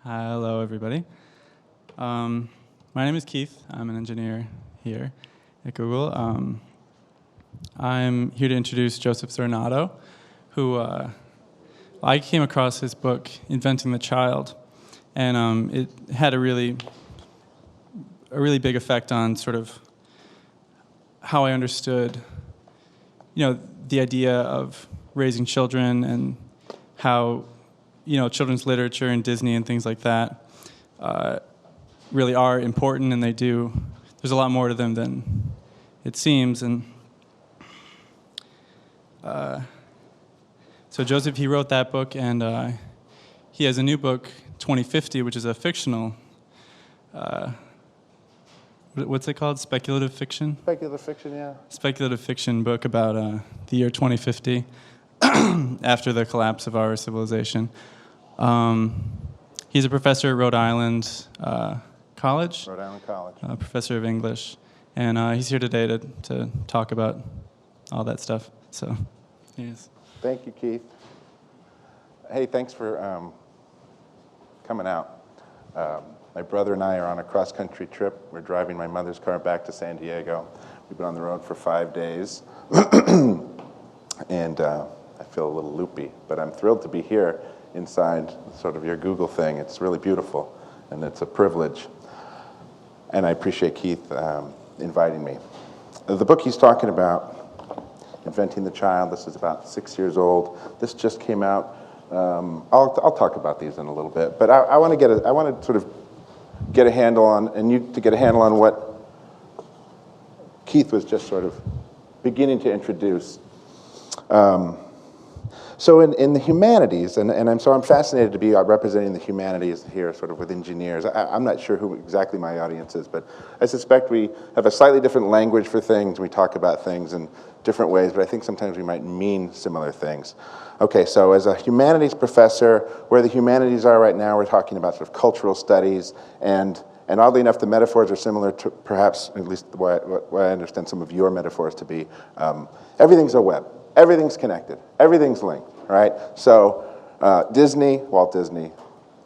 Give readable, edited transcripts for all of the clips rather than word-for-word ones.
Hello, everybody. My name is Keith. I'm an engineer here at Google. I'm here to introduce Joseph Zornado, who I came across his book, Inventing the Child, and it had a really big effect on sort of how I understood, the idea of raising children and how, children's literature and Disney and things like that really are important, and there's a lot more to them than it seems. And so Joseph, he wrote that book, and he has a new book, 2050, which is a fictional, what's it called? Speculative fiction? Speculative fiction, yeah. Speculative fiction book about the year 2050, after the collapse of our civilization. He's a professor at Rhode Island College. Rhode Island College. Professor of English. And he's here today to talk about all that stuff. So, yes. Thank you, Keith. Hey, thanks for coming out. My brother and I are on a cross-country trip. We're driving my mother's car back to San Diego. We've been on the road for 5 days. And I feel a little loopy, but I'm thrilled to be here inside sort of your Google thing. It's really beautiful, and it's a privilege. And I appreciate Keith inviting me. The book he's talking about, Inventing the Child, this is about 6 years old. This just came out. I'll talk about these in a little bit, but I want to sort of get a handle on, and you to get a handle on what Keith was just sort of beginning to introduce. So in the humanities, and I'm fascinated to be representing the humanities here, sort of with engineers. I'm not sure who exactly my audience is, but I suspect we have a slightly different language for things. We talk about things in different ways, but I think sometimes we might mean similar things. Okay, so as a humanities professor, where the humanities are right now, we're talking about sort of cultural studies, and oddly enough, the metaphors are similar to perhaps, at least what I understand some of your metaphors to be. Everything's a web. Everything's connected. Everything's linked, right? So Walt Disney,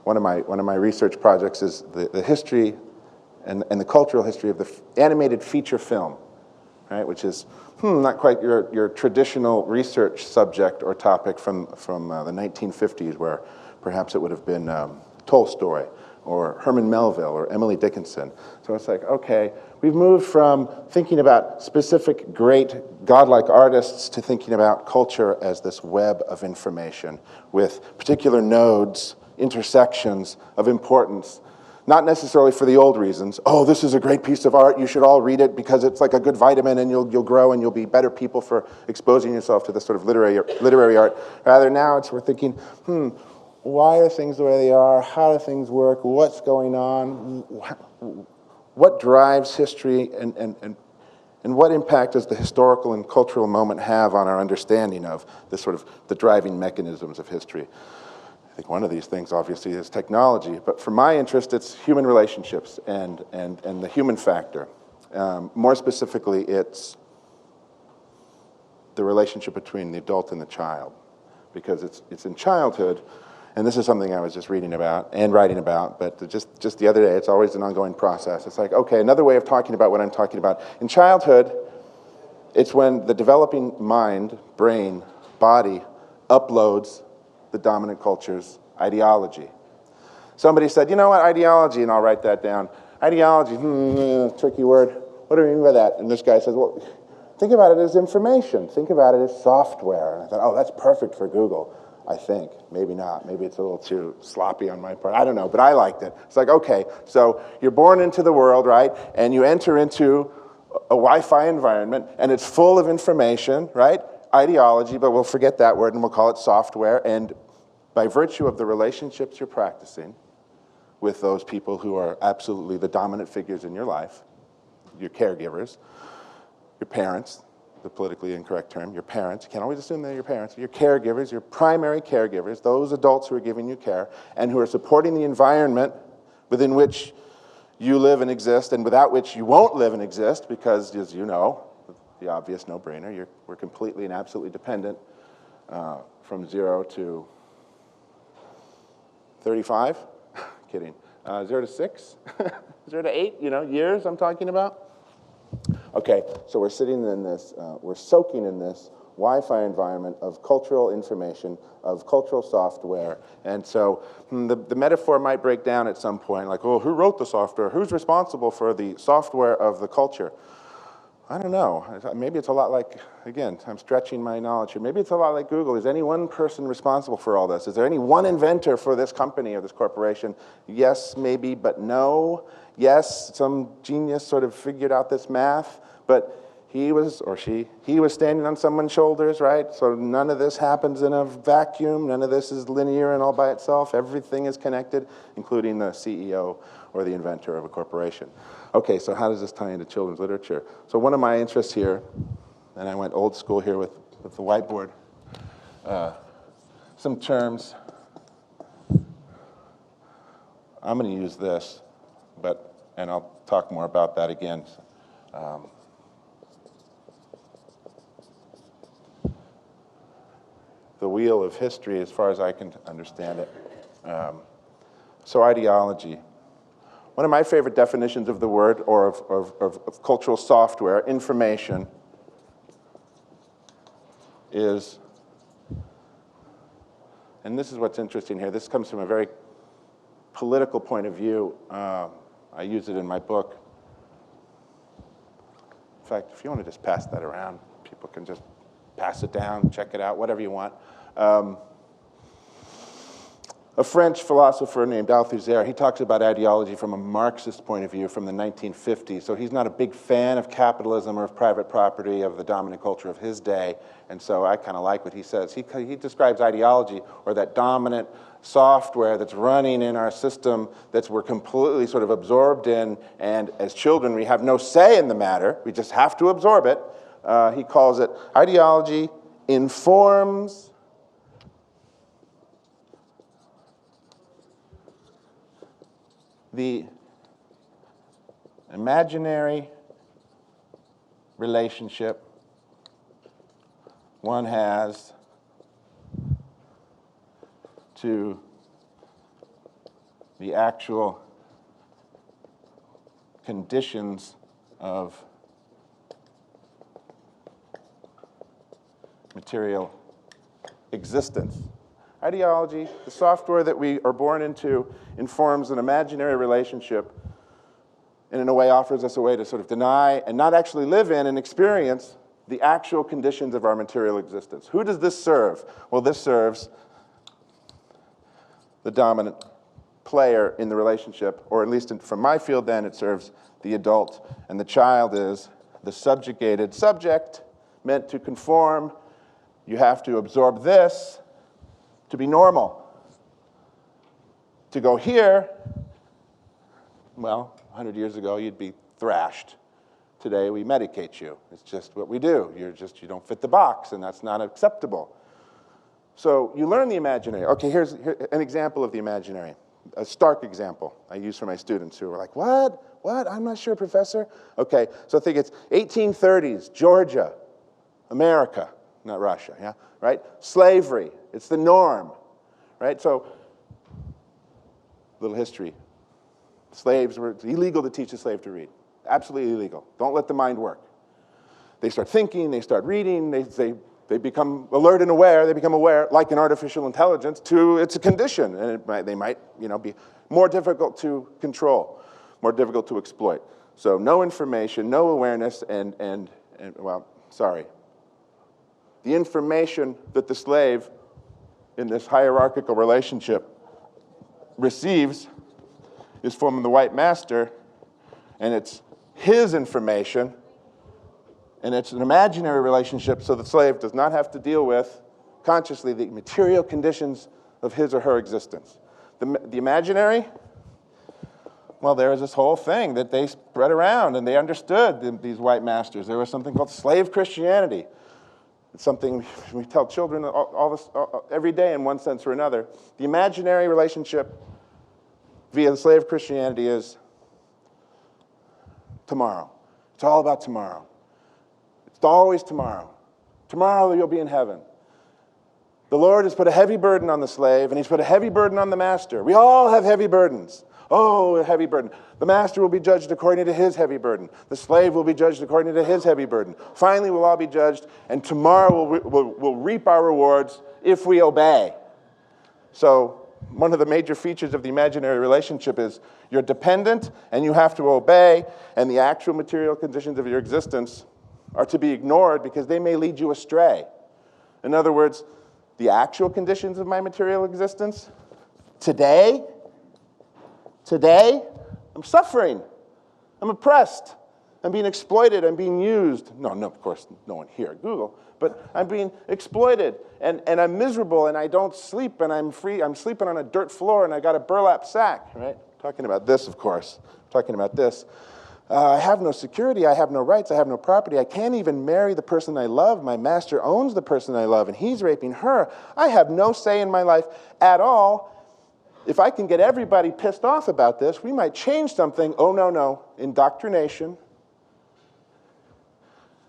one of my research projects is the history and the cultural history of the animated feature film, right? Which is not quite your traditional research subject or topic from the 1950s, where perhaps it would have been Tolstoy or Herman Melville or Emily Dickinson. So it's like, okay, we've moved from thinking about specific great godlike artists to thinking about culture as this web of information with particular nodes, intersections of importance, not necessarily for the old reasons. Oh, this is a great piece of art, you should all read it because it's like a good vitamin and you'll grow and you'll be better people for exposing yourself to this sort of literary art. Rather now we're thinking, why are things the way they are? How do things work? What's going on? What drives history, and what impact does the historical and cultural moment have on our understanding of this sort of the driving mechanisms of history? I think one of these things, obviously, is technology. But for my interest, it's human relationships and the human factor. More specifically, it's the relationship between the adult and the child, because it's in childhood. And this is something I was just reading about and writing about, but just the other day, it's always an ongoing process. It's like, okay, another way of talking about what I'm talking about. In childhood, it's when the developing mind, brain, body uploads the dominant culture's ideology. Somebody said, you know what, ideology, and I'll write that down. Ideology, tricky word. What do we mean by that? And this guy says, well, think about it as information. Think about it as software. And I thought, oh, that's perfect for Google. I think. Maybe not. Maybe it's a little too sloppy on my part. I don't know, but I liked it. It's like, okay, so you're born into the world, right? And you enter into a Wi-Fi environment, and it's full of information, right? Ideology, but we'll forget that word and we'll call it software. And by virtue of the relationships you're practicing with those people who are absolutely the dominant figures in your life, your caregivers, your parents, the politically incorrect term, your parents. You can't always assume they're your parents. Your caregivers, your primary caregivers, those adults who are giving you care and who are supporting the environment within which you live and exist and without which you won't live and exist because, as you know, the obvious no-brainer, we're completely and absolutely dependent from 0 to 35, kidding. 0 to 6, 0 to 8, years I'm talking about. Okay, so we're sitting in this, we're soaking in this Wi-Fi environment of cultural information, of cultural software. And so the metaphor might break down at some point, like, oh, who wrote the software? Who's responsible for the software of the culture? I don't know. Maybe it's a lot like, again, I'm stretching my knowledge here. Maybe it's a lot like Google. Is any one person responsible for all this? Is there any one inventor for this company or this corporation? Yes, maybe, but no. Yes, some genius sort of figured out this math, but he was, or she, he was standing on someone's shoulders, right? So none of this happens in a vacuum. None of this is linear and all by itself. Everything is connected, including the CEO or the inventor of a corporation. Okay, so how does this tie into children's literature? So one of my interests here, and I went old school here with the whiteboard, some terms. I'm going to use this, and I'll talk more about that again. The wheel of history, as far as I can understand it. So ideology. One of my favorite definitions of the word, or of cultural software, information, is, and this is what's interesting here, this comes from a very political point of view. I use it in my book. In fact, if you want to just pass that around, people can just pass it down, check it out, whatever you want. A French philosopher named Althusser, he talks about ideology from a Marxist point of view from the 1950s. So he's not a big fan of capitalism or of private property, of the dominant culture of his day. And so I kind of like what he says. He describes ideology, or that dominant software that's running in our system that we're completely sort of absorbed in, and as children we have no say in the matter, we just have to absorb it. He calls it ideology informs the imaginary relationship one has to the actual conditions of material existence. Ideology, the software that we are born into, informs an imaginary relationship, and in a way offers us a way to sort of deny and not actually live in and experience the actual conditions of our material existence. Who does this serve? Well, this serves the dominant player in the relationship, or at least from my field then, it serves the adult, and the child is the subjugated subject meant to conform. You have to absorb this to be normal. To go here, well, 100 years ago, you'd be thrashed. Today, we medicate you. It's just what we do. You don't fit the box, and that's not acceptable. So you learn the imaginary. Okay, here's an example of the imaginary, a stark example I use for my students who are like, what? What? I'm not sure, professor. Okay, so I think it's 1830s, Georgia, America, not Russia, yeah? Right? Slavery, it's the norm, right? So, little history. Slaves were, it's illegal to teach a slave to read. Absolutely illegal. Don't let the mind work. They start thinking, they start reading, they become alert and aware, they become aware, like an artificial intelligence, to it's a condition, and they might be more difficult to control, more difficult to exploit. So no information, no awareness, and well, sorry. The information that the slave in this hierarchical relationship receives is from the white master, and it's his information, and it's an imaginary relationship, so the slave does not have to deal with consciously the material conditions of his or her existence. The imaginary, well, there was this whole thing that they spread around, and they understood, these white masters. There was something called slave Christianity. It's something we tell children every day in one sense or another. The imaginary relationship via the slave Christianity is tomorrow. It's all about tomorrow. It's always tomorrow. Tomorrow you'll be in heaven. The Lord has put a heavy burden on the slave, and he's put a heavy burden on the master. We all have heavy burdens. Oh, a heavy burden. The master will be judged according to his heavy burden. The slave will be judged according to his heavy burden. Finally, we'll all be judged, and tomorrow we'll reap our rewards if we obey. So one of the major features of the imaginary relationship is you're dependent, and you have to obey, and the actual material conditions of your existence are to be ignored because they may lead you astray. In other words, the actual conditions of my material existence, today, I'm suffering. I'm oppressed. I'm being exploited. I'm being used. No, of course, no one here at Google, but I'm being exploited, and I'm miserable, and I don't sleep, and I'm free. I'm sleeping on a dirt floor, and I got a burlap sack, right? Talking about this, of course. Talking about this. I have no security. I have no rights. I have no property. I can't even marry the person I love. My master owns the person I love, and he's raping her. I have no say in my life at all. If I can get everybody pissed off about this, we might change something. Oh, no. Indoctrination,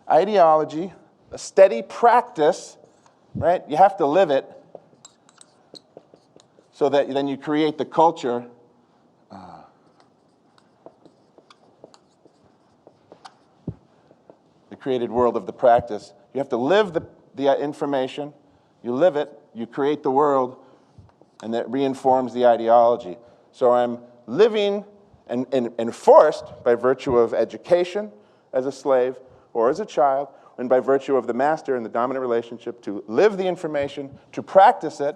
ideology, a steady practice, right? You have to live it so that then you create the culture. The created world of the practice. You have to live the information. You live it. You create the world. And that reinforms the ideology. So I'm living and forced by virtue of education as a slave or as a child, and by virtue of the master and the dominant relationship to live the information, to practice it.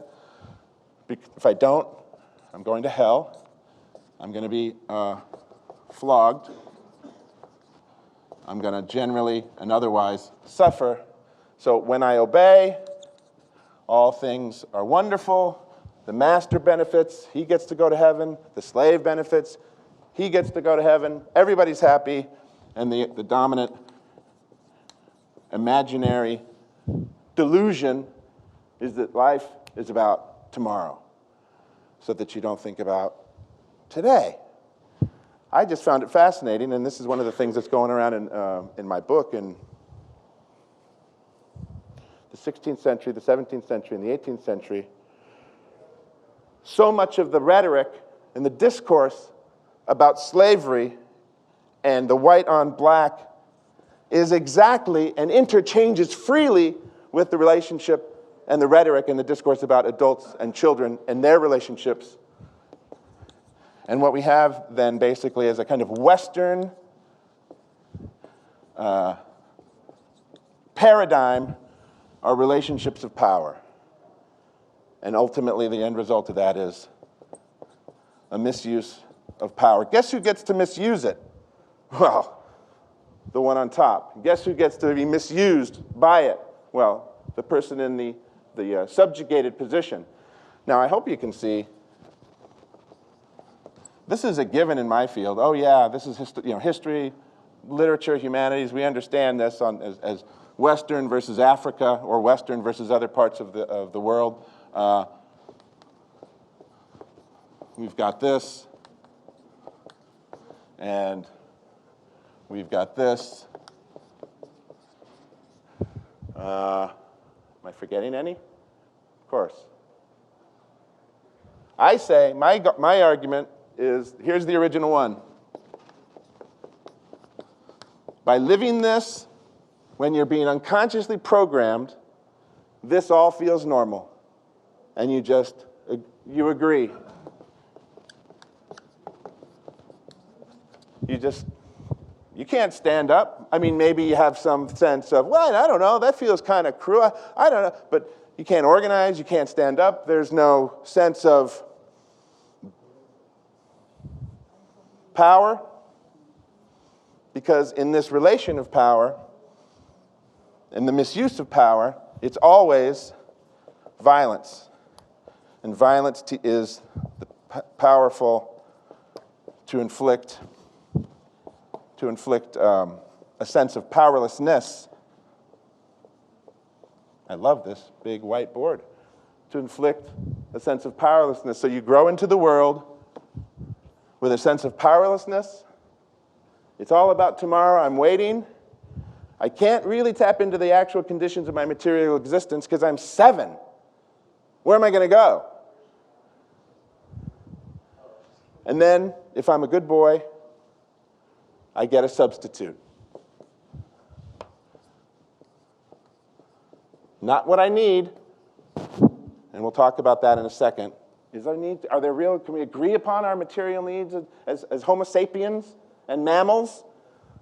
If I don't, I'm going to hell. I'm going to be flogged. I'm going to generally and otherwise suffer. So when I obey, all things are wonderful. The master benefits, he gets to go to heaven. The slave benefits, he gets to go to heaven. Everybody's happy. And the dominant imaginary delusion is that life is about tomorrow, so that you don't think about today. I just found it fascinating, and this is one of the things that's going around in my book in the 16th century, the 17th century, and the 18th century. So much of the rhetoric and the discourse about slavery and the white on black is exactly and interchanges freely with the relationship and the rhetoric and the discourse about adults and children and their relationships. And what we have then basically is a kind of Western paradigm are relationships of power. And ultimately, the end result of that is a misuse of power. Guess who gets to misuse it? Well, the one on top. Guess who gets to be misused by it? Well, the person in the subjugated position. Now, I hope you can see, this is a given in my field. Oh yeah, this is history, literature, humanities. We understand this as Western versus Africa, or Western versus other parts of the world. We've got this, and we've got this. Am I forgetting any? Of course. I say, my argument is, here's the original one. By living this, when you're being unconsciously programmed, this all feels normal. And you agree. You can't stand up. I mean, maybe you have some sense of, well, I don't know, that feels kind of cruel. I don't know. But you can't organize, you can't stand up. There's no sense of power. Because in this relation of power, in the misuse of power, it's always violence. And violence is powerful to inflict a sense of powerlessness. I love this big white board. To inflict a sense of powerlessness. So you grow into the world with a sense of powerlessness. It's all about tomorrow. I'm waiting. I can't really tap into the actual conditions of my material existence because I'm 7. Where am I going to go? And then, if I'm a good boy, I get a substitute. Not what I need, and we'll talk about that in a second. Are there real, can we agree upon our material needs as Homo sapiens and mammals?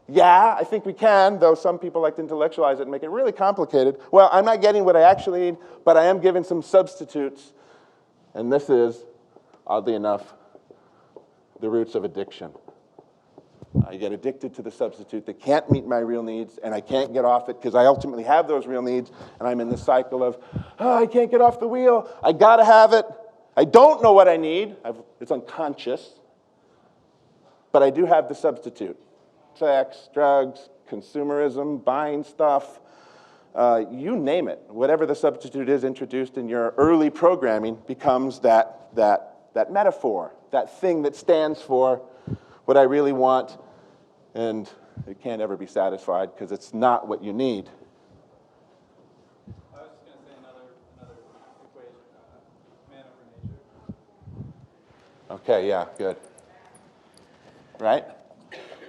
Yeah, I think we can, though some people like to intellectualize it and make it really complicated. Well, I'm not getting what I actually need, but I am given some substitutes. And this is, oddly enough, the roots of addiction. I get addicted to the substitute that can't meet my real needs, and I can't get off it because I ultimately have those real needs, and I'm in this cycle of, oh, I can't get off the wheel. I got to have it. I don't know what I need. It's unconscious. But I do have the substitute. Sex, drugs, consumerism, buying stuff, you name it. Whatever the substitute is introduced in your early programming becomes that metaphor, that thing that stands for what I really want, and it can't ever be satisfied because it's not what you need. I was just going to say another equation, man over nature. Okay, yeah, good. Right?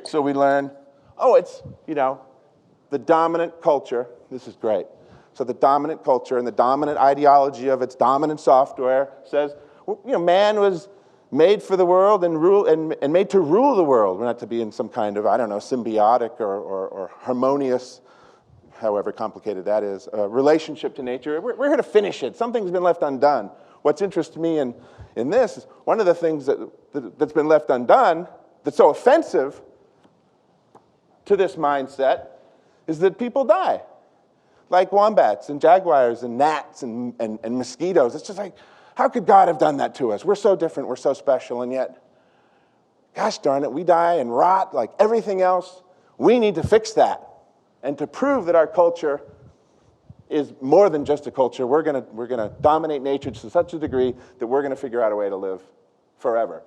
So we learn, oh, it's, the dominant culture. This is great. So the dominant culture and the dominant ideology of its dominant software says, man was made for the world and made to rule the world. We're not to be in some kind of, symbiotic or harmonious, however complicated that is, relationship to nature. We're here to finish it. Something's been left undone. What's interested me in this is one of the things that's been left undone that's so offensive to this mindset is that people die. Like wombats and jaguars and gnats and mosquitoes. It's just like, how could God have done that to us? We're so different, we're so special, and yet, gosh darn it, we die and rot like everything else. We need to fix that. And to prove that our culture is more than just a culture, we're gonna dominate nature to such a degree that we're gonna figure out a way to live forever.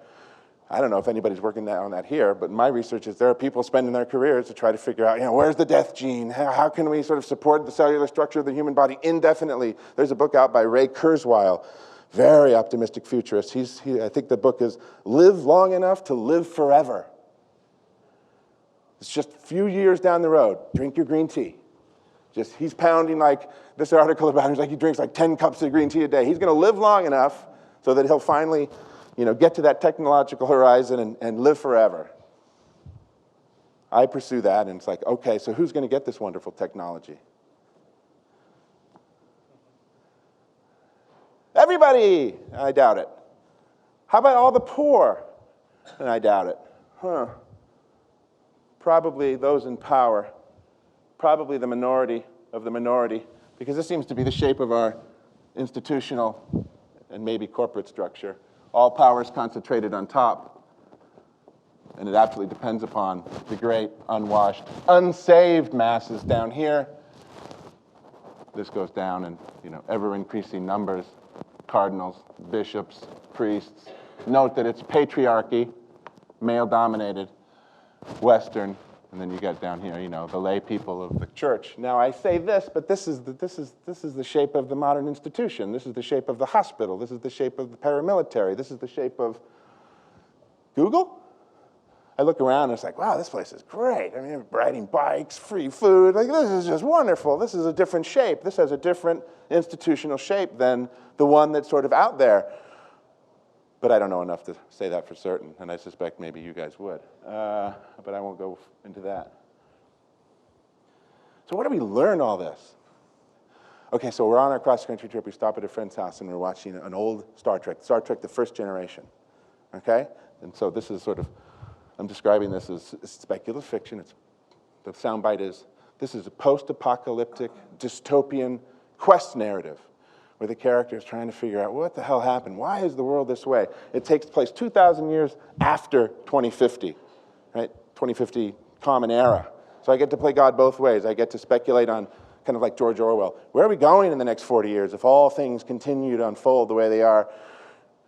I don't know if anybody's working on that here, but my research is there are people spending their careers to try to figure out, where's the death gene? How can we sort of support the cellular structure of the human body indefinitely? There's a book out by Ray Kurzweil, very optimistic futurist. I think the book is Live Long Enough to Live Forever. It's just a few years down the road. Drink your green tea. He's pounding like this article about him. He's like he drinks like 10 cups of green tea a day. He's going to live long enough so that he'll finally get to that technological horizon and live forever. I pursue that, and it's like, okay, so who's going to get this wonderful technology? Everybody! I doubt it. How about all the poor? And I doubt it. Probably those in power. Probably the minority of the minority, because this seems to be the shape of our institutional and maybe corporate structure. All power is concentrated on top, and it absolutely depends upon the great, unwashed, unsaved masses down here. This goes down in ever-increasing numbers, cardinals, bishops, priests. Note that it's patriarchy, male-dominated, Western, and then you get down here, the lay people of the church. Now I say this, but this is the shape of the modern institution. This is the shape of the hospital. This is the shape of the paramilitary. This is the shape of Google. I look around and it's like, wow, this place is great. I mean, riding bikes, free food. Like, this is just wonderful. This is a different shape. This has a different institutional shape than the one that's sort of out there. But I don't know enough to say that for certain, and I suspect maybe you guys would. But I won't go into that. So where do we learn all this? Okay, so we're on our cross-country trip. We stop at a friend's house, and we're watching an old Star Trek the first generation. Okay? And so this is sort of, I'm describing this as speculative fiction. The soundbite is, this is a post-apocalyptic, dystopian quest narrative, where the character is trying to figure out what the hell happened. Why is the world this way? It takes place 2,000 years after 2050, right? 2050 Common Era. So I get to play God both ways. I get to speculate on, kind of like George Orwell, where are we going in the next 40 years if all things continue to unfold the way they are?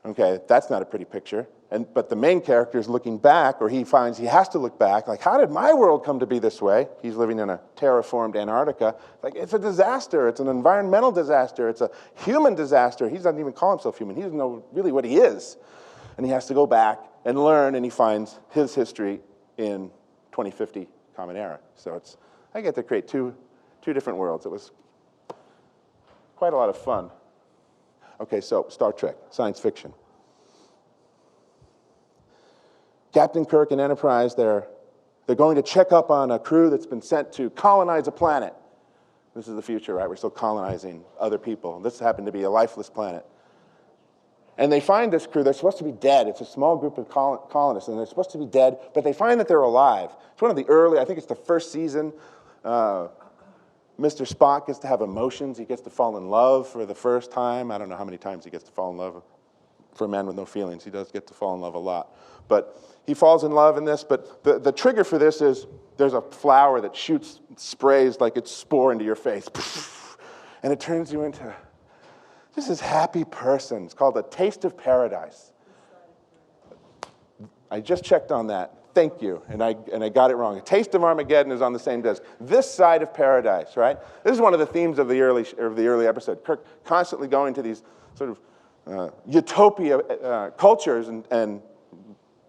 Okay, that's not a pretty picture. But the main character is looking back, or he finds he has to look back, like, how did my world come to be this way? He's living in a terraformed Antarctica. Like, it's a disaster. It's an environmental disaster. It's a human disaster. He doesn't even call himself human. He doesn't know really what he is. And he has to go back and learn, and he finds his history in 2050 Common Era. So I get to create two different worlds. It was quite a lot of fun. Okay, so Star Trek, science fiction. Captain Kirk and Enterprise, they're going to check up on a crew that's been sent to colonize a planet. This is the future, right? We're still colonizing other people. This happened to be a lifeless planet. And they find this crew, they're supposed to be dead. It's a small group of colonists, and they're supposed to be dead, but they find that they're alive. It's one of the early, I think it's the first season, Mr. Spock gets to have emotions. He gets to fall in love for the first time. I don't know how many times he gets to fall in love. For a man with no feelings, he does get to fall in love a lot. But he falls in love in this, but the trigger for this is there's a flower that sprays like its spore into your face. And it turns you into this happy person. It's called A Taste of Paradise. I just checked on that. Thank you. And I got it wrong. A Taste of Armageddon is on the same desk. This side of paradise, right? This is one of the themes of the early episode. Kirk constantly going to these sort of utopia cultures and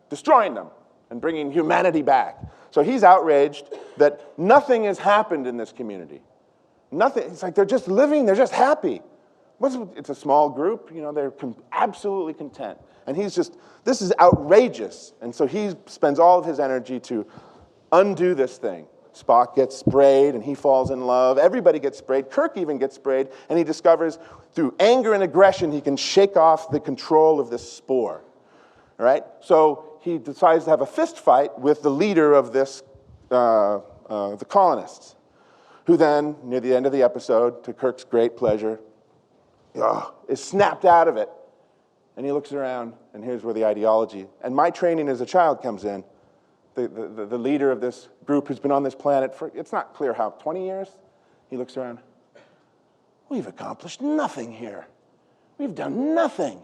destroying them and bringing humanity back. So he's outraged that nothing has happened in this community. Nothing. It's like they're just living, they're just happy. It's a small group, they're absolutely content. And this is outrageous. And so he spends all of his energy to undo this thing. Spock gets sprayed, and he falls in love. Everybody gets sprayed. Kirk even gets sprayed, and he discovers through anger and aggression he can shake off the control of this spore. All right? So he decides to have a fist fight with the leader of this, the colonists, who then, near the end of the episode, to Kirk's great pleasure, is snapped out of it. And he looks around, and here's where the ideology, and my training as a child comes in. The leader of this group who's been on this planet for, it's not clear how, 20 years? He looks around. We've accomplished nothing here. We've done nothing.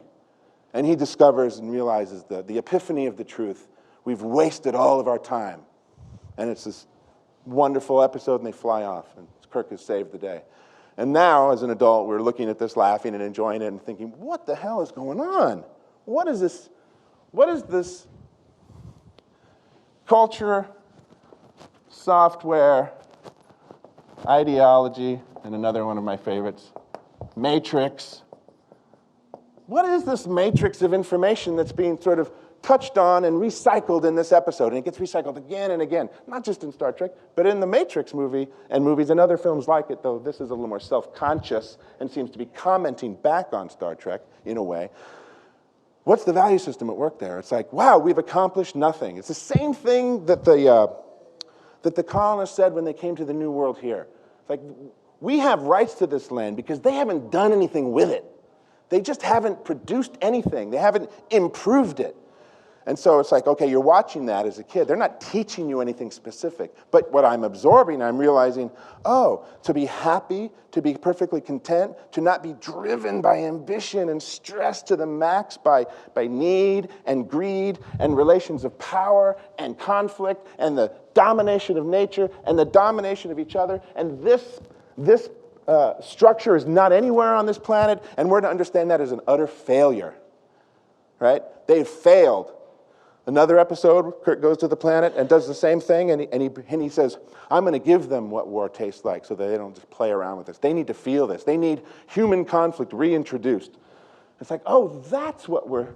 And he discovers and realizes the epiphany of the truth. We've wasted all of our time. And it's this wonderful episode, and they fly off, and Kirk has saved the day. And now, as an adult, we're looking at this, laughing and enjoying it, and thinking, what the hell is going on? What is this? What is this culture, software, ideology, and another one of my favorites, matrix? What is this matrix of information that's being sort of touched on and recycled in this episode? And it gets recycled again and again, not just in Star Trek, but in the Matrix movie and movies and other films like it, though this is a little more self-conscious and seems to be commenting back on Star Trek in a way. What's the value system at work there? It's like, wow, we've accomplished nothing. It's the same thing that the colonists said when they came to the New World here. It's like, we have rights to this land because they haven't done anything with it. They just haven't produced anything. They haven't improved it. And so it's like, okay, you're watching that as a kid. They're not teaching you anything specific. But what I'm absorbing, I'm realizing, to be happy, to be perfectly content, to not be driven by ambition and stressed to the max by need and greed and relations of power and conflict and the domination of nature and the domination of each other. And this structure is not anywhere on this planet, and we're to understand that as an utter failure, right? They've failed. Another episode, Kirk goes to the planet and does the same thing, and he says, I'm going to give them what war tastes like so that they don't just play around with this. They need to feel this. They need human conflict reintroduced. It's like, that's what we're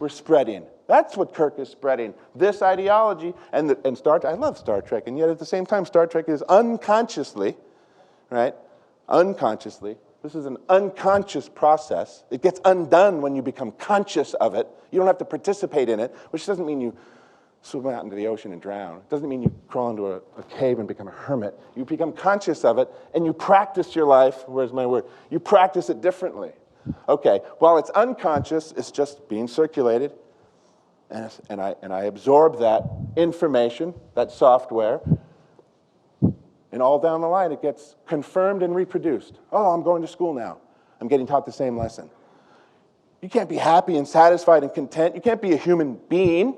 spreading. That's what Kirk is spreading, this ideology. And Star Trek, I love Star Trek, and yet at the same time, Star Trek is unconsciously, right? Unconsciously. This is an unconscious process. It gets undone when you become conscious of it. You don't have to participate in it, which doesn't mean you swim out into the ocean and drown. It doesn't mean you crawl into a cave and become a hermit. You become conscious of it, and you practice your life. Where's my word? You practice it differently. Okay, while it's unconscious, it's just being circulated, and I absorb that information, that software, and all down the line, it gets confirmed and reproduced. I'm going to school now. I'm getting taught the same lesson. You can't be happy and satisfied and content. You can't be a human being.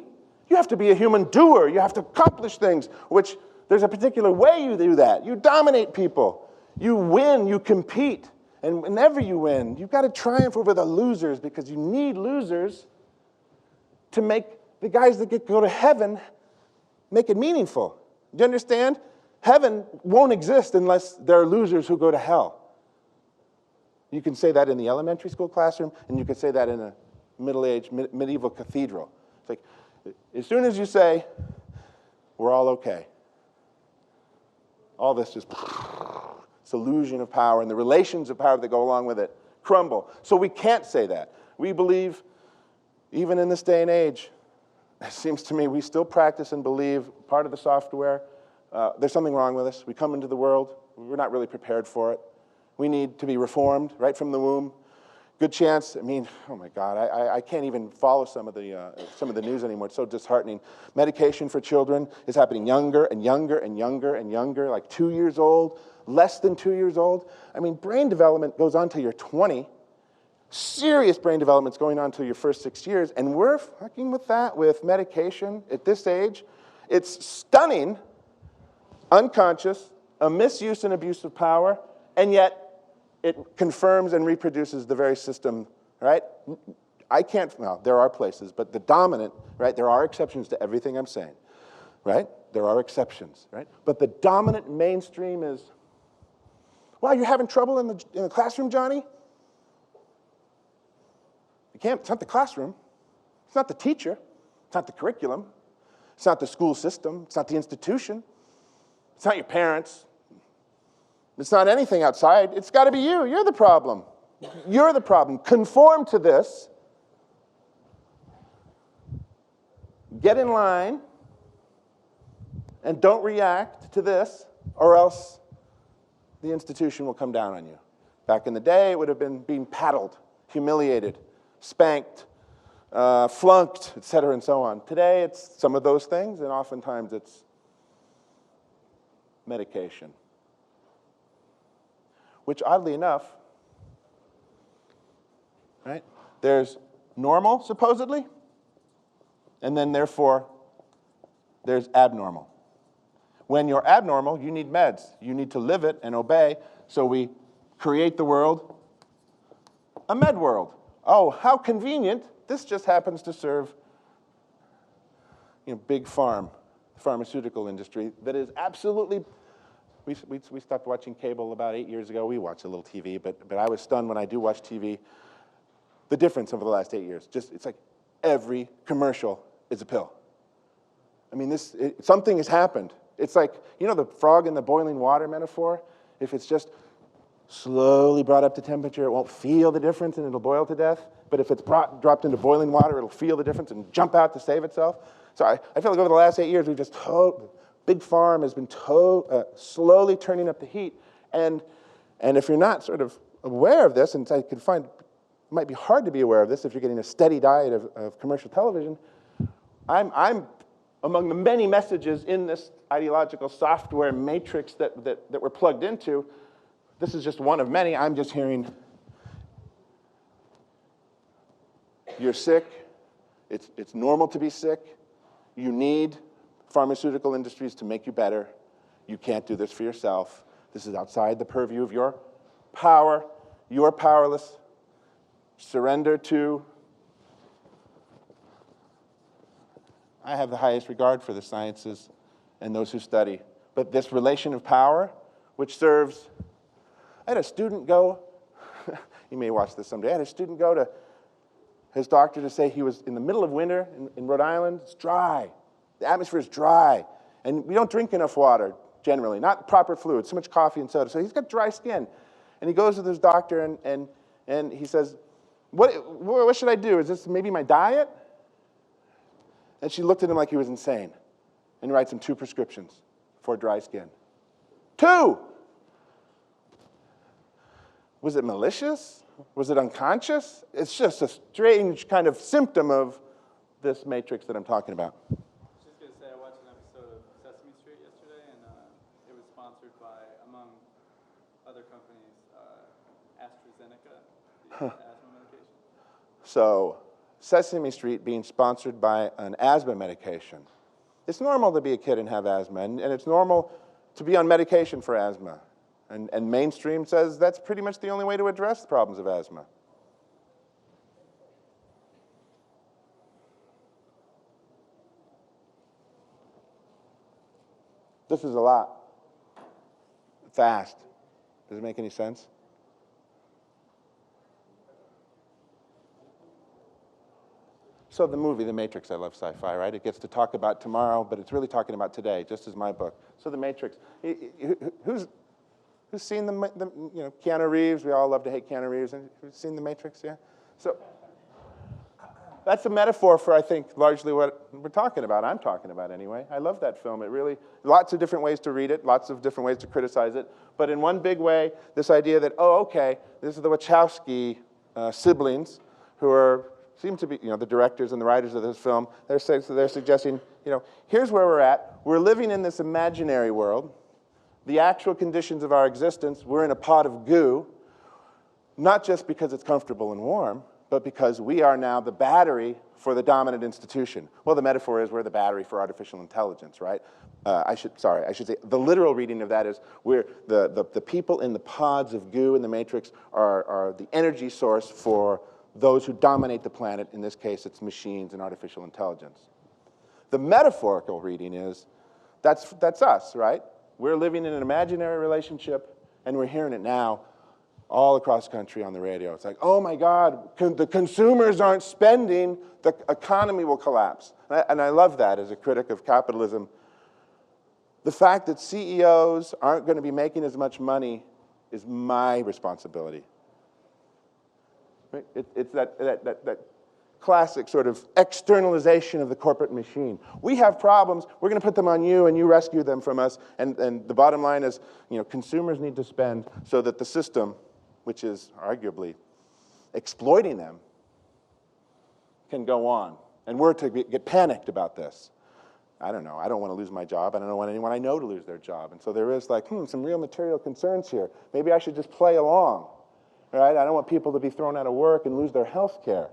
You have to be a human doer. You have to accomplish things, which there's a particular way you do that. You dominate people. You win. You compete. And whenever you win, you've got to triumph over the losers because you need losers to make the guys that go to heaven make it meaningful. Do you understand? Heaven won't exist unless there are losers who go to hell. You can say that in the elementary school classroom, and you can say that in a middle-aged, medieval cathedral. It's like, as soon as you say, we're all okay, all this just, this illusion of power and the relations of power that go along with it crumble. So we can't say that. We believe, even in this day and age, it seems to me we still practice and believe part of the software, there's something wrong with us. We come into the world, we're not really prepared for it. We need to be reformed right from the womb. Good chance, I mean, oh my God, I can't even follow some of the news anymore. It's so disheartening. Medication for children is happening younger and younger and younger and younger, like 2 years old, less than 2 years old. I mean, brain development goes on till you're 20. Serious brain development's going on till your first 6 years, and we're fucking with that with medication at this age. It's stunning, unconscious, a misuse and abuse of power, and yet it confirms and reproduces the very system, right? I can't, well, there are places, but the dominant, right? There are exceptions to everything I'm saying, right? There are exceptions, right? But the dominant mainstream is, wow, you're having trouble in the classroom, Johnny? It's not the classroom. It's not the teacher. It's not the curriculum. It's not the school system. It's not the institution. It's not your parents. It's not anything outside. It's got to be you. You're the problem. You're the problem. Conform to this. Get in line. And don't react to this, or else the institution will come down on you. Back in the day, it would have been being paddled, humiliated, spanked, flunked, et cetera, and so on. Today, it's some of those things, and oftentimes it's medication. Which, oddly enough, right, there's normal, supposedly, and then, therefore, there's abnormal. When you're abnormal, you need meds. You need to live it and obey, so we create the world, a med world. Oh, how convenient. This just happens to serve, big pharmaceutical industry that is absolutely. We stopped watching cable about 8 years ago. We watch a little TV, but I was stunned when I do watch TV. The difference over the last 8 years, it's like every commercial is a pill. I mean, something has happened. It's like, the frog in the boiling water metaphor? If it's just slowly brought up to temperature, it won't feel the difference and it'll boil to death. But if it's dropped into boiling water, it'll feel the difference and jump out to save itself. So I feel like over the last 8 years, we've just Big Pharma has been slowly turning up the heat. And if you're not sort of aware of this, and I could find it might be hard to be aware of this if you're getting a steady diet of commercial television, I'm among the many messages in this ideological software matrix that we're plugged into. This is just one of many. I'm just hearing, you're sick. It's normal to be sick. You need pharmaceutical industries to make you better. You can't do this for yourself. This is outside the purview of your power. You're powerless. Surrender to. I have the highest regard for the sciences and those who study. But this relation of power, which serves, I had a student go, you may watch this someday, I had a student go to his doctor to say he was in the middle of winter in Rhode Island. It's dry. The atmosphere is dry. And we don't drink enough water, generally, not proper fluids, so much coffee and soda. So he's got dry skin. And he goes to his doctor and he says, what should I do? Is this maybe my diet? And she looked at him like he was insane and writes him 2 prescriptions for dry skin. 2! Was it malicious? Was it unconscious? It's just a strange kind of symptom of this matrix that I'm talking about. I was just going to say, I watched an episode of Sesame Street yesterday, and it was sponsored by, among other companies, AstraZeneca, the asthma medication. So Sesame Street being sponsored by an asthma medication. It's normal to be a kid and have asthma, and it's normal to be on medication for asthma. And mainstream says that's pretty much the only way to address the problems of asthma. This is a lot. Fast. Does it make any sense? So the movie, The Matrix, I love sci-fi, right? It gets to talk about tomorrow, but it's really talking about today, just as my book. So The Matrix. Who's seen Keanu Reeves? We all love to hate Keanu Reeves. Who's seen The Matrix? Yeah. So that's a metaphor for, I think, largely what we're talking about. I'm talking about anyway. I love that film. It really, lots of different ways to read it, lots of different ways to criticize it. But in one big way, this idea that, oh, okay, this is the Wachowski siblings who seem to be, the directors and the writers of this film. They're suggesting, here's where we're at. We're living in this imaginary world. The actual conditions of our existence, we're in a pot of goo, not just because it's comfortable and warm, but because we are now the battery for the dominant institution. Well, the metaphor is we're the battery for artificial intelligence, right? I should say the literal reading of that is we're the people in the pods of goo in the Matrix are the energy source for those who dominate the planet. In this case, it's machines and artificial intelligence. The metaphorical reading is that's us, right? We're living in an imaginary relationship, and we're hearing it now all across the country on the radio. It's like, oh my God, the consumers aren't spending, the economy will collapse. And I love that as a critic of capitalism. The fact that CEOs aren't going to be making as much money is my responsibility. Right? It's that classic sort of externalization of the corporate machine. We have problems, we're going to put them on you, and you rescue them from us. And the bottom line is, consumers need to spend so that the system, which is arguably exploiting them, can go on. And we're to get panicked about this. I don't know. I don't want to lose my job. I don't want anyone I know to lose their job. And so there is some real material concerns here. Maybe I should just play along, right? I don't want people to be thrown out of work and lose their health care.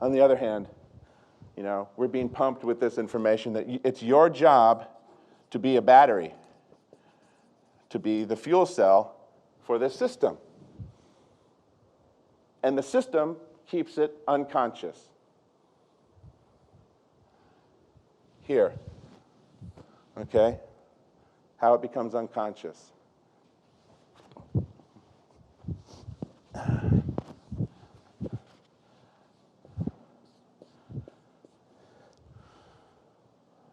On the other hand, we're being pumped with this information that it's your job to be a battery, to be the fuel cell for this system. And the system keeps it unconscious. Here, okay? How it becomes unconscious.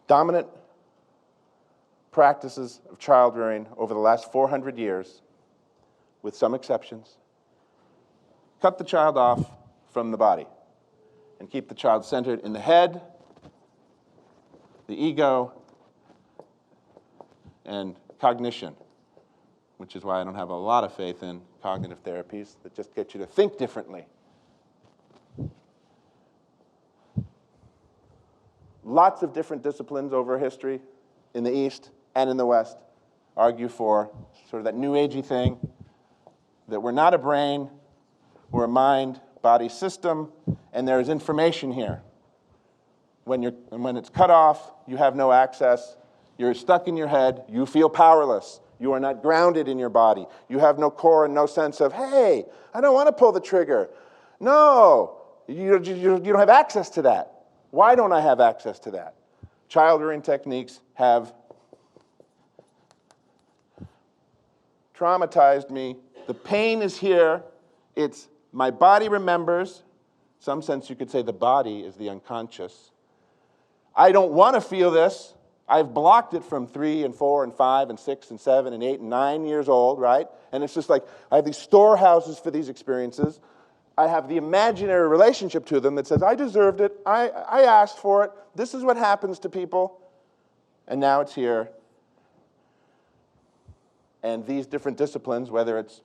Dominant practices of child rearing over the last 400 years, with some exceptions, cut the child off from the body and keep the child centered in the head, the ego, and cognition, which is why I don't have a lot of faith in cognitive therapies that just get you to think differently. Lots of different disciplines over history in the East and in the West argue for sort of that new agey thing, that we're not a brain, we're a mind-body system, and there is information here. When it's cut off, you have no access, you're stuck in your head, you feel powerless, you are not grounded in your body, you have no core and no sense of, hey, I don't want to pull the trigger. No, you don't have access to that. Why don't I have access to that? Child rearing techniques have traumatized me. The pain is here. It's my body remembers. In some sense, you could say the body is the unconscious. I don't want to feel this. I've blocked it from 3 and 4 and 5 and 6 and 7 and 8 and 9 years old, right? And it's just like I have these storehouses for these experiences. I have the imaginary relationship to them that says, I deserved it, I asked for it, this is what happens to people, and now it's here. And these different disciplines, whether it's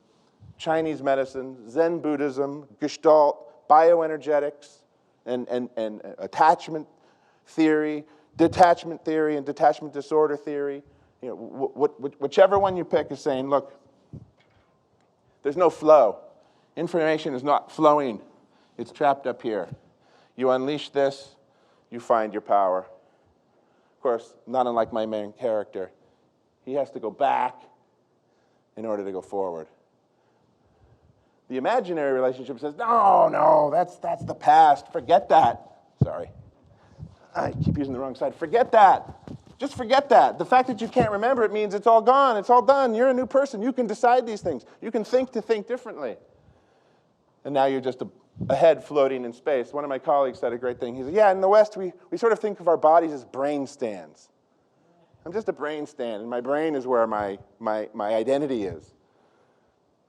Chinese medicine, Zen Buddhism, Gestalt, bioenergetics, and attachment theory, detachment theory, and detachment disorder theory, whichever one you pick is saying, look, there's no flow. Information is not flowing It's trapped up here. You unleash this, you find your power. Of course, not unlike my main character, he has to go back in order to go forward. The imaginary relationship says, no, that's the past. Forget that. Sorry. I keep using the wrong side. Forget that. Just forget that. The fact that you can't remember it means it's all gone. It's all done. You're a new person. You can decide these things. You can think to think differently. And now you're just a head floating in space. One of my colleagues said a great thing. He said, yeah, in the West, we sort of think of our bodies as brain stands. I'm just a brain stand, and my brain is where my identity is.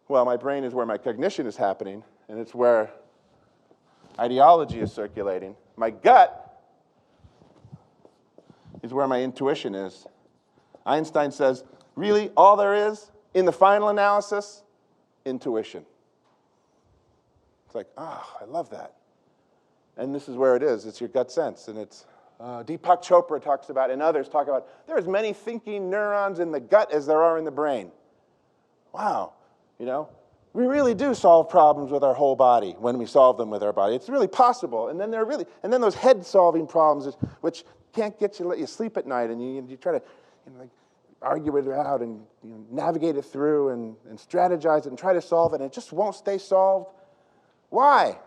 Well, my brain is where my cognition is happening, and it's where ideology is circulating. My gut is where my intuition is. Einstein says, really, all there is, in the final analysis, intuition. It's like, I love that. And this is where it is. It's your gut sense. And it's, Deepak Chopra talks about, and others talk about, there are as many thinking neurons in the gut as there are in the brain. Wow. We really do solve problems with our whole body when we solve them with our body. It's really possible. And then those head-solving problems, which can't let you sleep at night, and you try to argue it out and navigate it through and strategize it and try to solve it, and it just won't stay solved. Why?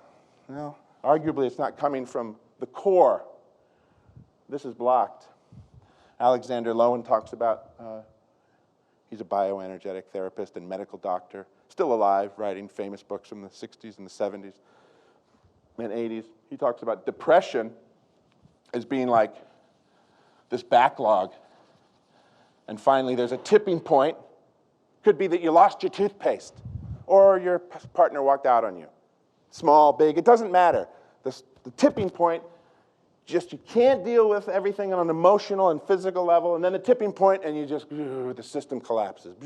Well, arguably it's not coming from the core. This is blocked. Alexander Lowen talks about, he's a bioenergetic therapist and medical doctor, still alive, writing famous books from the 60s and the 70s and 80s. He talks about depression as being like this backlog. And finally, there's a tipping point. Could be that you lost your toothpaste or your partner walked out on you. Small, big, it doesn't matter. The tipping point, just you can't deal with everything on an emotional and physical level, and then the tipping point, and the system collapses.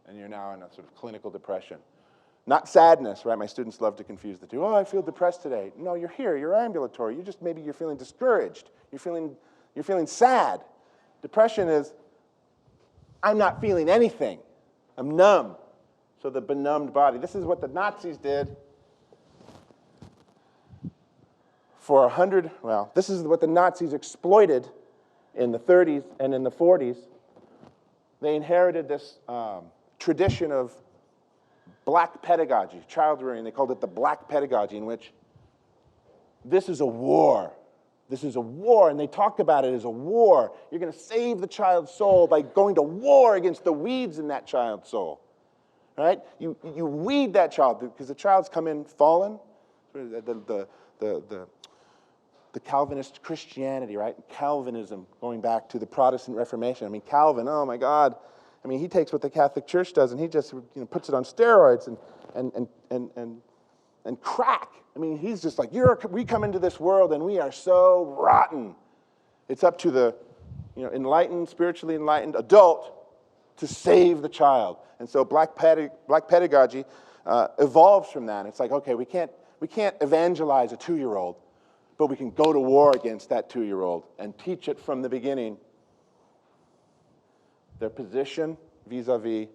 And you're now in a sort of clinical depression. Not sadness, right? My students love to confuse the two. Oh, I feel depressed today. No, you're here, you're ambulatory. Maybe you're feeling discouraged. You're feeling sad. Depression is, I'm not feeling anything. I'm numb. So the benumbed body. This is what the Nazis did for this is what the Nazis exploited in the 30s and in the 40s. They inherited this tradition of black pedagogy, child rearing. They called it the black pedagogy, in which this is a war. This is a war, and they talk about it as a war. You're going to save the child's soul by going to war against the weeds in that child's soul. Right? You weed that child, because the child's come in fallen. The Calvinist Christianity, right? Calvinism, going back to the Protestant Reformation. I mean, Calvin, oh my God. I mean, he takes what the Catholic Church does and he just puts it on steroids and crack. I mean, he's just like, we come into this world and we are so rotten. It's up to the enlightened, spiritually enlightened adult to save the child. And so black pedagogy evolves from that. It's like, okay, we can't evangelize a 2-year-old, but we can go to war against that 2-year-old and teach it from the beginning their position vis-a-vis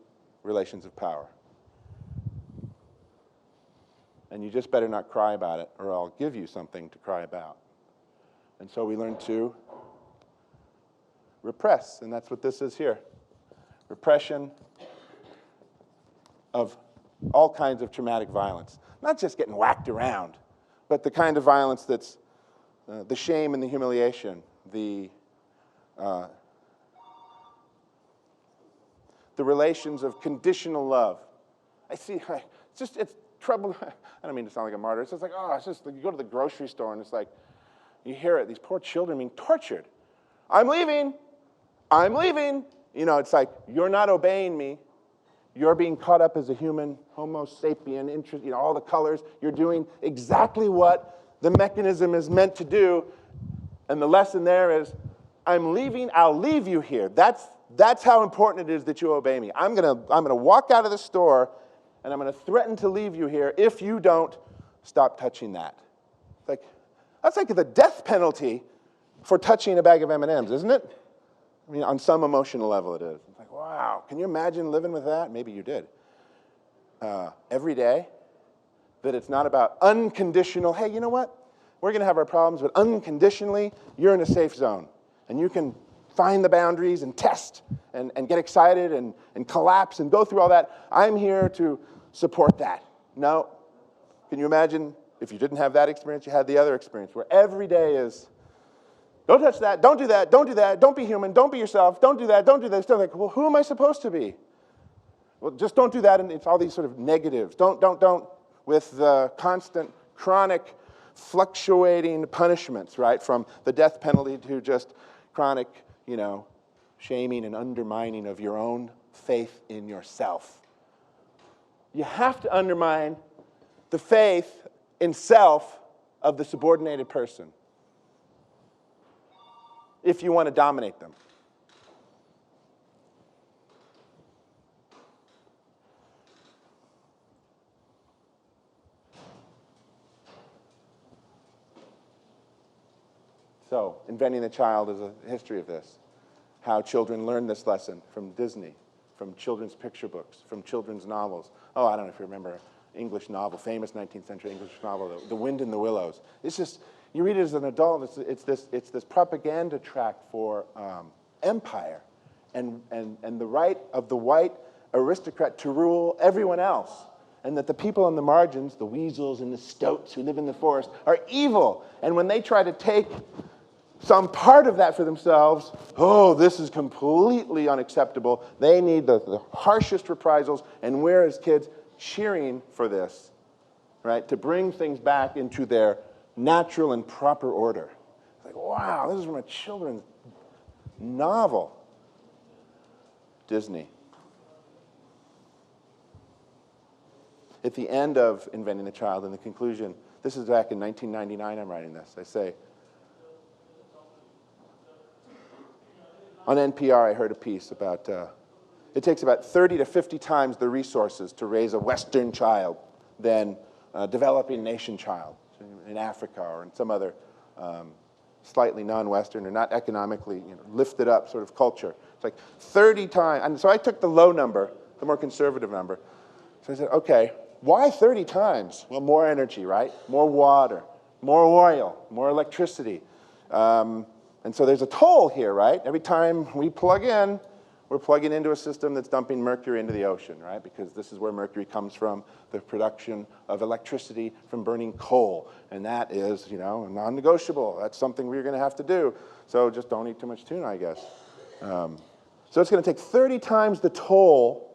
relations of power. And you just better not cry about it, or I'll give you something to cry about. And so we learn to repress, and that's what this is here. Repression of all kinds of traumatic violence. Not just getting whacked around, but the kind of violence that's the shame and the humiliation, the relations of conditional love. It's trouble. I don't mean to sound like a martyr. It's just like, you go to the grocery store and it's like, you hear it, these poor children being tortured. I'm leaving. It's like, you're not obeying me. You're being caught up as a human, Homo sapien, interest, all the colors. You're doing exactly what the mechanism is meant to do. And the lesson there is, I'm leaving, I'll leave you here. That's how important it is that you obey me. I'm gonna walk out of the store and I'm gonna threaten to leave you here if you don't stop touching that. That's like the death penalty for touching a bag of M&Ms, isn't it? I mean, on some emotional level it is. It's like, wow, can you imagine living with that? Maybe you did. Every day, that it's not about unconditional, hey, you know what? We're going to have our problems, but unconditionally, you're in a safe zone. And you can find the boundaries and test and get excited and collapse and go through all that. I'm here to support that. No. Can you imagine if you didn't have that experience, you had the other experience where every day is, don't touch that, don't do that, don't do that, don't be human, don't be yourself, don't do that, don't do this. Don't like, well, who am I supposed to be? Well, just don't do that, and it's all these sort of negatives. Don't, with the constant, chronic, fluctuating punishments, right? From the death penalty to just chronic, shaming and undermining of your own faith in yourself. You have to undermine the faith in self of the subordinated person if you want to dominate them. So, Inventing the Child is a history of this. How children learn this lesson from Disney, from children's picture books, from children's novels. Oh, I don't know if you remember an English novel, famous 19th century English novel, The Wind in the Willows. It's just, you read it as an adult, it's this propaganda track for empire and the right of the white aristocrat to rule everyone else. And that the people on the margins, the weasels and the stoats who live in the forest, are evil. And when they try to take some part of that for themselves, oh, this is completely unacceptable. They need the harshest reprisals, and we're, as kids, cheering for this, right, to bring things back into their natural and proper order. It's like, wow, this is from a children's novel. Disney. At the end of Inventing the Child, in the conclusion, this is back in 1999 I'm writing this, I say, on NPR I heard a piece about, it takes about 30 to 50 times the resources to raise a Western child than a developing nation child in Africa or in some other slightly non-Western or not economically lifted up sort of culture. It's like 30 times, and so I took the low number, the more conservative number. So I said, okay, why 30 times? Well, more energy, right? More water, more oil, more electricity. And so there's a toll here, right? Every time we plug in, we're plugging into a system that's dumping mercury into the ocean, right? Because this is where mercury comes from, the production of electricity from burning coal. And that is, non-negotiable. That's something we're going to have to do. So just don't eat too much tuna, I guess. So it's going to take 30 times the toll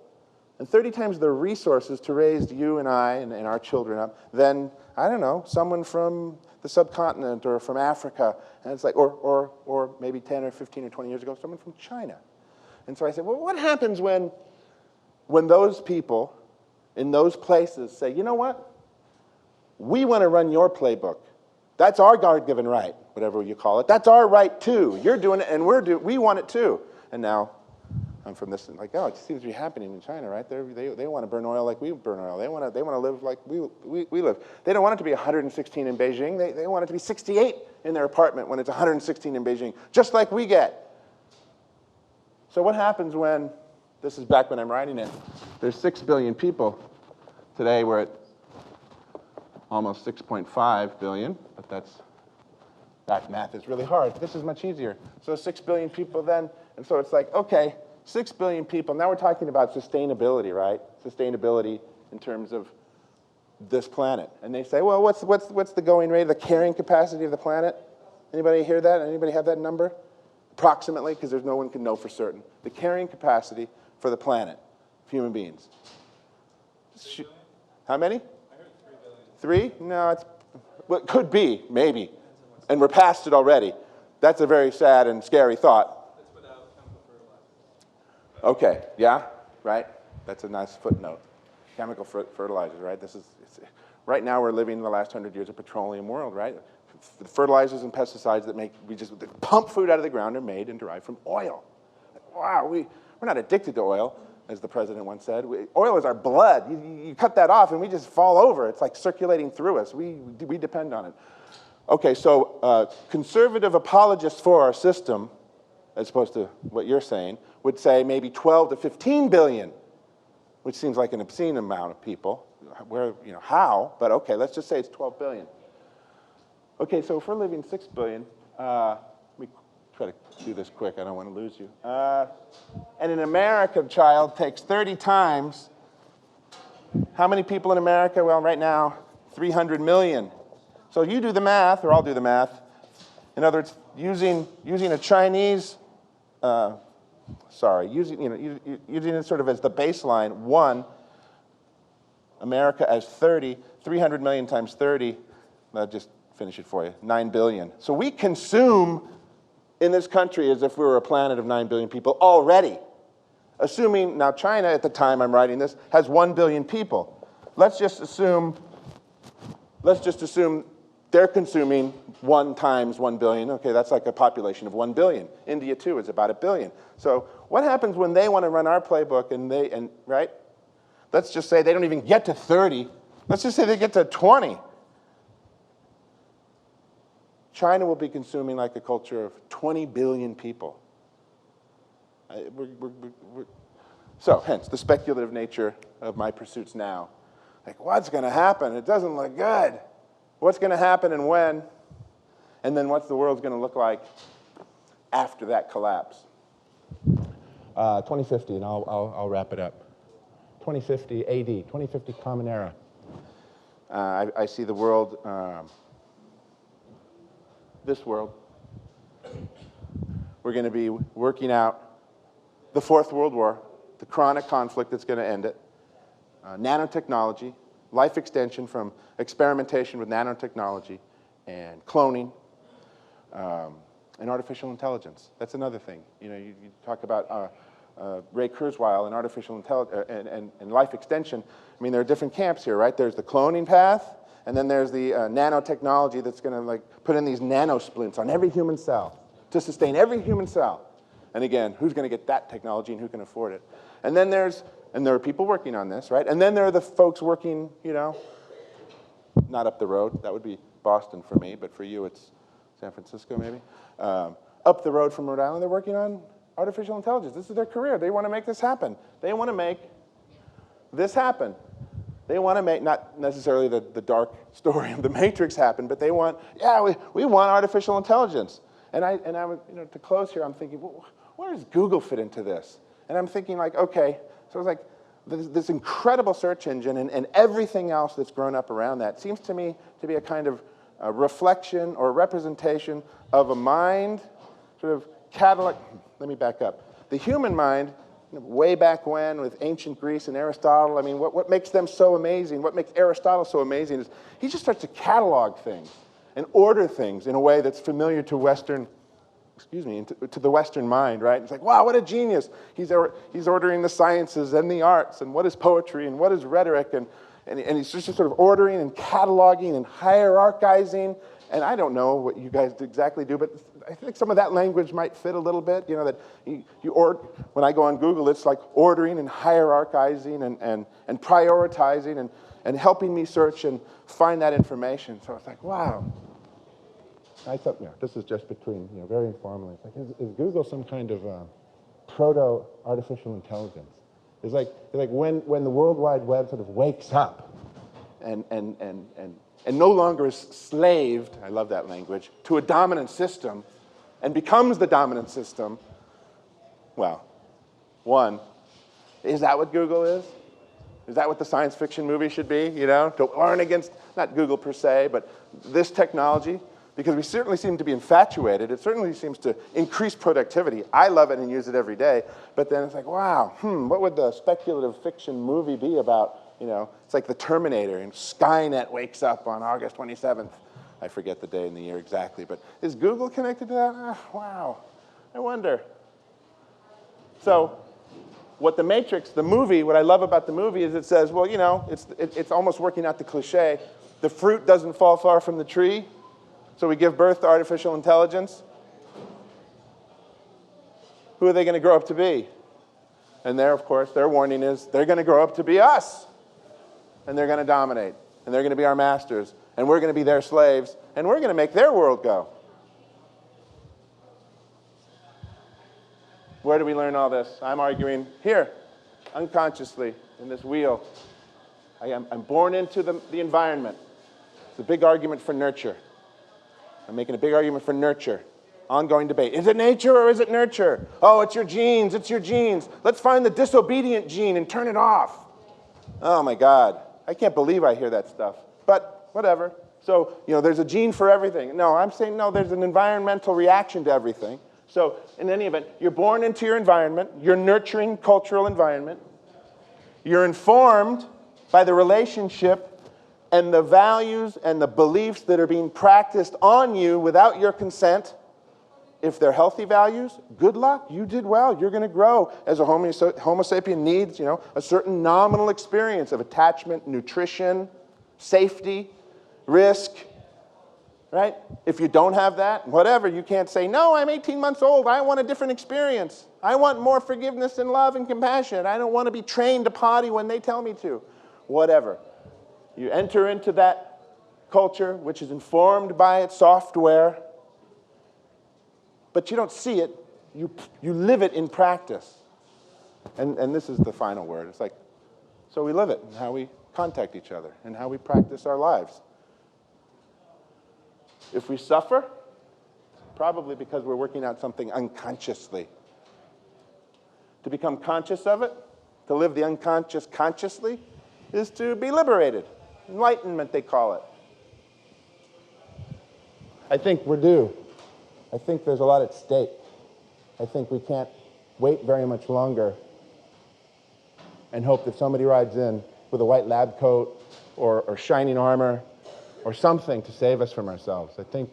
and 30 times the resources to raise you and I and our children up than, I don't know, someone from the subcontinent or from Africa. And it's like, or maybe 10 or 15 or 20 years ago, someone from China. And so I said, well, what happens when those people in those places say, you know what? We want to run your playbook. That's our God-given right, whatever you call it. That's our right too. You're doing it, and we want it too. And now I'm from this, like, oh, it seems to be happening in China, right? They want to burn oil like we burn oil. They want to live like we live. They don't want it to be 116 in Beijing. They want it to be 68 in their apartment when it's 116 in Beijing, just like we get. So what happens when, this is back when I'm writing it, there's 6 billion people. Today we're at almost 6.5 billion, but that math is really hard. This is much easier. So 6 billion people then, and so it's like, okay, 6 billion people, now we're talking about sustainability, right? Sustainability in terms of this planet. And they say, well, what's the going rate, the carrying capacity of the planet? Anybody hear that? Anybody have that number? Approximately, because no one can know for certain. The carrying capacity for the planet, of human beings. How many? I heard 3 billion. 3? No, it could be, maybe. And we're past it already. That's a very sad and scary thought. That's without chemical fertilizers. Okay, yeah, right? That's a nice footnote. Chemical fertilizers, right? Right now we're living in the last 100 years of petroleum world, right? The fertilizers and pesticides that we just pump food out of the ground are made and derived from oil. Wow, we're not addicted to oil, as the president once said. Oil is our blood. You cut that off and we just fall over. It's like circulating through us. We depend on it. Okay, so conservative apologists for our system, as opposed to what you're saying, would say maybe 12 to 15 billion, which seems like an obscene amount of people. how, but okay, let's just say it's 12 billion. Okay, so if we're living 6 billion, let me try to do this quick, I don't want to lose you. And an American child takes 30 times. How many people in America? Well, right now, 300 million. So you do the math, or I'll do the math. In other words, using a Chinese, using it sort of as the baseline, 1, America as 30, 300 million times 30, I'll just finish it for you, 9 billion. So we consume in this country as if we were a planet of 9 billion people already. Assuming, now China at the time I'm writing this has 1 billion people. Let's just assume they're consuming 1 times 1 billion. Okay, that's like a population of 1 billion. India too is about 1 billion. So what happens when they want to run our playbook right? Let's just say they don't even get to 30. Let's just say they get to 20. China will be consuming like a culture of 20 billion people. So, hence, the speculative nature of my pursuits now. Like, what's going to happen? It doesn't look good. What's going to happen and when? And then what's the world going to look like after that collapse? 2050, and I'll wrap it up. 2050 AD, 2050 Common Era. I see the world, this world. We're going to be working out the Fourth World War, the chronic conflict that's going to end it, nanotechnology, life extension from experimentation with nanotechnology and cloning, and artificial intelligence. That's another thing. You talk about Ray Kurzweil and artificial intelligence and life extension. I mean, there are different camps here, right? There's the cloning path, and then there's the nanotechnology that's going to put in these nanosplints on every human cell to sustain every human cell. And again, who's going to get that technology and who can afford it? And then there are people working on this, right? And then there are the folks working, not up the road. That would be Boston for me, but for you it's San Francisco maybe. Up the road from Rhode Island, they're working on artificial intelligence. This is their career. They want to make this happen. They want to make this happen. They want to make, not necessarily the dark story of the Matrix happen, but they want, we want artificial intelligence. And I was, to close here, I'm thinking, well, where does Google fit into this? And I'm thinking okay, so it's like this incredible search engine and everything else that's grown up around that seems to me to be a kind of a reflection or representation of a mind, sort of catalog. Let me back up. The human mind, way back when with ancient Greece and Aristotle, I mean, what makes them so amazing, what makes Aristotle so amazing is he just starts to catalog things and order things in a way that's familiar to to the Western mind, right? It's like, wow, what a genius. He's ordering the sciences and the arts, and what is poetry, and what is rhetoric, and he's just sort of ordering and cataloging and hierarchizing, and I don't know what you guys exactly do, but I think some of that language might fit a little bit, that when I go on Google, it's like ordering and hierarchizing and prioritizing and helping me search and find that information. So it's like, wow. I thought, this is just between, very informally. It's like, is Google some kind of proto artificial intelligence? It's like when the World Wide Web sort of wakes up and no longer is slaved, I love that language, to a dominant system and becomes the dominant system. Well, one, is that what Google is? Is that what the science fiction movie should be, to learn against, not Google per se, but this technology? Because we certainly seem to be infatuated. It certainly seems to increase productivity. I love it and use it every day. But then it's like, wow, what would the speculative fiction movie be about? It's like the Terminator, and Skynet wakes up on August 27th. I forget the day and the year exactly. But is Google connected to that? Wow, I wonder. So what the Matrix, the movie, what I love about the movie is it says, well, it's almost working out the cliche. The fruit doesn't fall far from the tree. So we give birth to artificial intelligence. Who are they going to grow up to be? And of course, their warning is they're going to grow up to be us. And they're going to dominate. And they're going to be our masters. And we're going to be their slaves. And we're going to make their world go. Where do we learn all this? I'm arguing here, unconsciously, in this wheel. I'm born into the environment. It's a big argument for nurture. I'm making a big argument for nurture. Ongoing debate. Is it nature or is it nurture? Oh, it's your genes, it's your genes. Let's find the disobedient gene and turn it off. Oh my God, I can't believe I hear that stuff. But whatever. So, there's a gene for everything. No, I'm saying no, there's an environmental reaction to everything. So, in any event, you're born into your environment, your nurturing cultural environment. You're informed by the relationship and the values and the beliefs that are being practiced on you without your consent. If they're healthy values, good luck. You did well. You're going to grow. As a Homo sapien needs, a certain nominal experience of attachment, nutrition, safety, risk, right? If you don't have that, whatever, you can't say, no, I'm 18 months old. I want a different experience. I want more forgiveness and love and compassion. I don't want to be trained to potty when they tell me to. Whatever. You enter into that culture, which is informed by its software, but you don't see it. You live it in practice. And this is the final word. It's like, so we live it in how we contact each other and how we practice our lives. If we suffer, probably because we're working out something unconsciously. To become conscious of it, to live the unconscious consciously, is to be liberated. Enlightenment, they call it. I think we're due. I think there's a lot at stake. I think we can't wait very much longer and hope that somebody rides in with a white lab coat or shining armor or something to save us from ourselves. I think,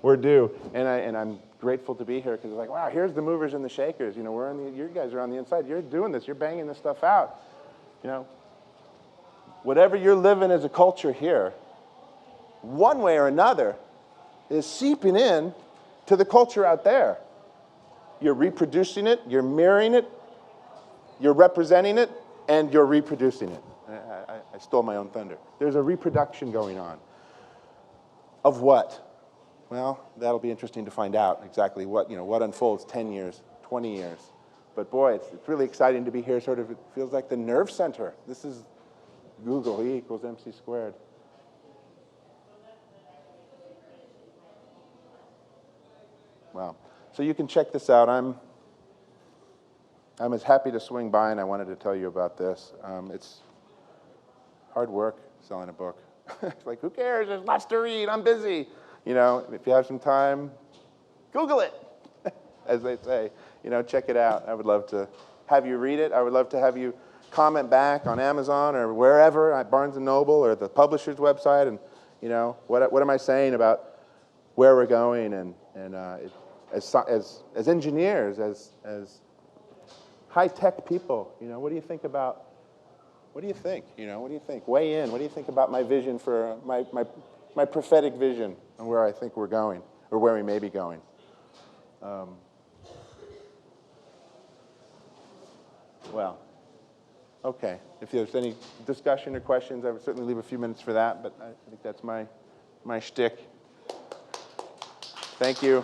we're due. And I'm grateful to be here because it's like, wow, here's the movers and the shakers. You guys are on the inside. You're doing this. You're banging this stuff out. Whatever you're living as a culture here, one way or another, is seeping in to the culture out there. You're reproducing it, you're mirroring it, you're representing it, and you're reproducing it. I stole my own thunder. There's a reproduction going on. Of what? Well, that'll be interesting to find out exactly what unfolds 10 years, 20 years. But boy, it's really exciting to be here. Sort of, it feels like the nerve center. This is Google, E equals MC squared. Wow. So you can check this out. I'm as happy to swing by, and I wanted to tell you about this. It's hard work selling a book. It's like, who cares? There's lots to read. I'm busy. If you have some time, Google it, as they say. Check it out. I would love to have you read it. I would love to have you comment back on Amazon or wherever, at Barnes & Noble or the publisher's website, and what am I saying about where we're going, and as engineers, as high-tech people, what do you think about, what do you think? What do you think? Weigh in. What do you think about my vision for my prophetic vision and where I think we're going, or where we may be going? Well, okay. If there's any discussion or questions, I would certainly leave a few minutes for that, but I think that's my shtick. Thank you.